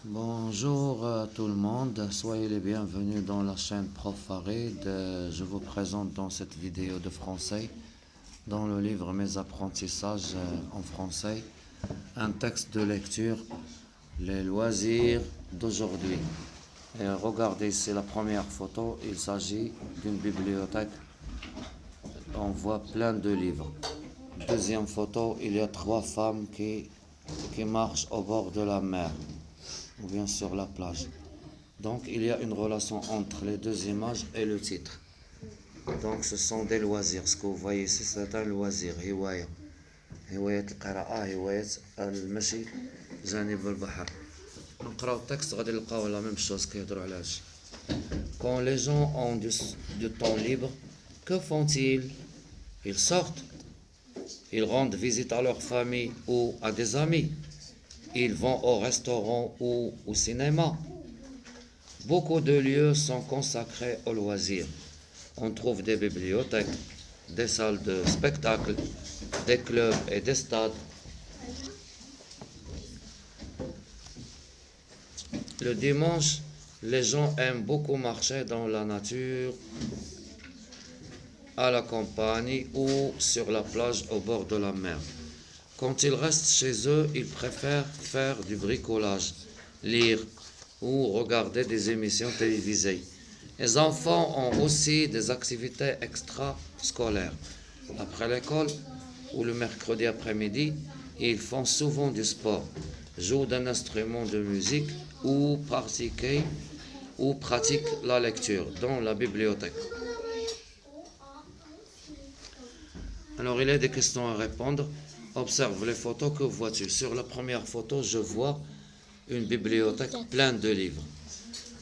Bonjour à tout le monde, soyez les bienvenus dans la chaîne Prof Farid. Je vous présente dans cette vidéo de français, dans le livre Mes apprentissages en français, un texte de lecture, les loisirs d'aujourd'hui. Et regardez, c'est la première photo, il s'agit d'une bibliothèque. On voit plein de livres. Deuxième photo, il y a trois femmes qui marchent au bord de la mer, ou bien sur la plage. Donc il y a une relation entre les deux images et le titre. Donc ce sont des loisirs. Ce que vous voyez ici, c'est un loisir. هواية القراءة هواية المشي جانب البحر. نقراو التكست غادي نلقاو لا ميم شوز كيهضروا على هادشي. Quand les gens ont du temps libre, que font-ils? Ils sortent. Ils rendent visite à leur famille ou à des amis. Ils vont au restaurant ou au cinéma. Beaucoup de lieux sont consacrés aux loisirs. On trouve des bibliothèques, des salles de spectacle, des clubs et des stades. Le dimanche, les gens aiment beaucoup marcher dans la nature, à la campagne ou sur la plage au bord de la mer. Quand ils restent chez eux, ils préfèrent faire du bricolage, lire ou regarder des émissions télévisées. Les enfants ont aussi des activités extrascolaires. Après l'école ou le mercredi après-midi, ils font souvent du sport, jouent d'un instrument de musique ou pratiquent la lecture dans la bibliothèque. Alors, il y a des questions à répondre. Observe les photos. Que vois-tu? Sur la première photo, je vois une bibliothèque pleine de livres.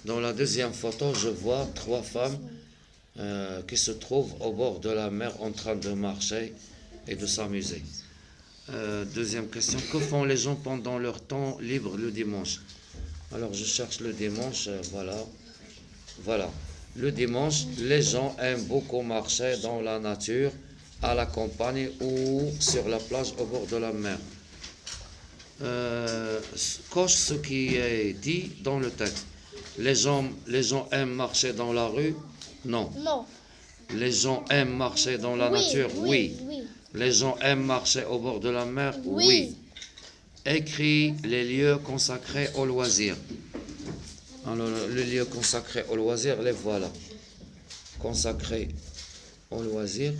Dans la deuxième photo, je vois trois femmes qui se trouvent au bord de la mer en train de marcher et de s'amuser. Deuxième question, que font les gens pendant leur temps libre le dimanche? Alors, je cherche le dimanche, voilà. Le dimanche, les gens aiment beaucoup marcher dans la nature, à la campagne ou sur la plage au bord de la mer. Coche ce qui est dit dans le texte. Les gens aiment marcher dans la rue? Non. Non. Les gens aiment marcher dans la nature? Oui. Les gens aiment marcher au bord de la mer? Oui. Écris les lieux consacrés aux loisirs. Alors, les lieux consacrés aux loisirs, les voilà. Consacrés aux loisirs.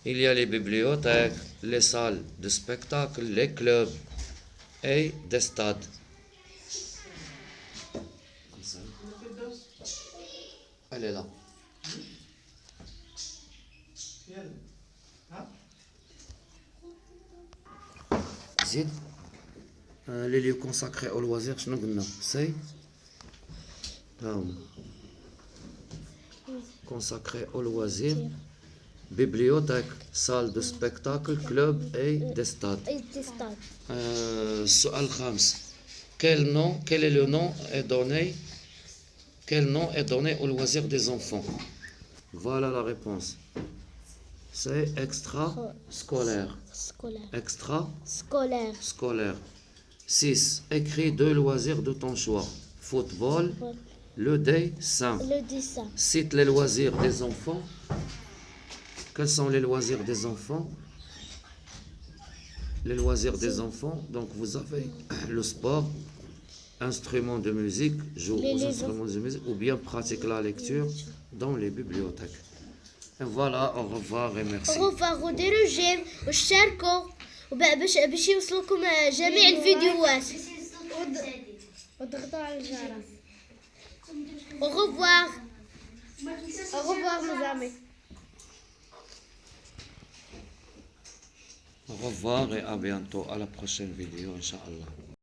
Il y a les bibliothèques, les salles de spectacle, les clubs et des stades. Elle est là. زيد les lieux consacrés aux loisirs شنو قلنا؟ سي ها هما consacrés aux loisirs, bibliothèque, salle de spectacle, club et des stades. السؤال الخامس. Quel est le nom quel nom est donné aux loisirs des enfants? Voilà la réponse. C'est extra-scolaire. Extra-scolaire. 6. Écris deux loisirs de ton choix. Football, le dessin. Cite les loisirs des enfants. Quels sont les loisirs des enfants? Les loisirs des enfants, donc vous avez le sport, instruments de musique, joue aux instruments de musique, ou bien pratique la lecture dans les bibliothèques. Et voilà, au revoir et merci. au revoir وديروا الجيم واشتركوا باش يوصلكم جميع الفيديوهات وضغطوا على الجرس. au revoir mes amis. Au revoir et à bientôt à la prochaine vidéo, Inch'Allah.